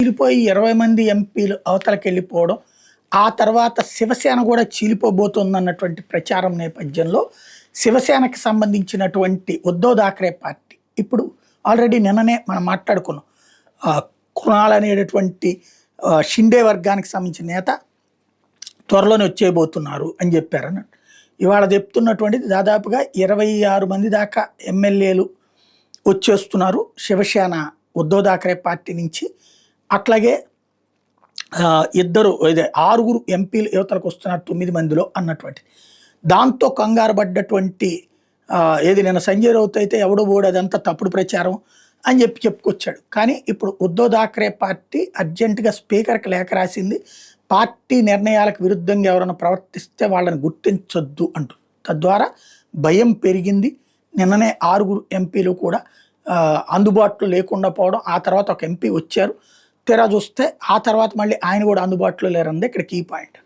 చీలిపోయి 20 మంది ఎంపీలు అవతలకి వెళ్ళిపోవడం, ఆ తర్వాత శివసేన కూడా చీలిపోబోతోందన్నటువంటి ప్రచారం నేపథ్యంలో శివసేనకి సంబంధించినటువంటి ఉద్ధవ్ థాక్రే పార్టీ ఇప్పుడు ఆల్రెడీ నిన్ననే మనం మాట్లాడుకున్నాం. కృణాల్ అనేటటువంటి షిండే వర్గానికి సంబంధించిన నేత త్వరలోనే వచ్చేయబోతున్నారు అని చెప్పారన్నట్టు. ఇవాళ చెప్తున్నటువంటిది దాదాపుగా 26 మంది దాకా ఎమ్మెల్యేలు వచ్చేస్తున్నారు శివసేన ఉద్ధవ్ థాక్రే పార్టీ నుంచి. అట్లాగే ఇదే 6 ఎంపీలు యువతలకు వస్తున్నారు 9 మందిలో అన్నటువంటి. దాంతో కంగారు పడ్డటువంటి ఏది నిన్న సంజయ్ రౌత్ అయితే ఎవడో బోడు అదంతా తప్పుడు ప్రచారం అని చెప్పుకొచ్చాడు. కానీ ఇప్పుడు ఉద్ధవ్ థాక్రే పార్టీ అర్జెంటుగా స్పీకర్కి లేఖ రాసింది. పార్టీ నిర్ణయాలకు విరుద్ధంగా ఎవరైనా ప్రవర్తిస్తే వాళ్ళని గుర్తించొద్దు అంటూ. తద్వారా భయం పెరిగింది. నిన్ననే 6 ఎంపీలు కూడా అందుబాటులో లేకుండా పోవడం, ఆ తర్వాత ఒక ఎంపీ వచ్చారు. తీరా చూస్తే ఆ తర్వాత మళ్ళీ ఆయన కూడా అందుబాటులో లేరన్నది ఇక్కడ కీ పాయింట్.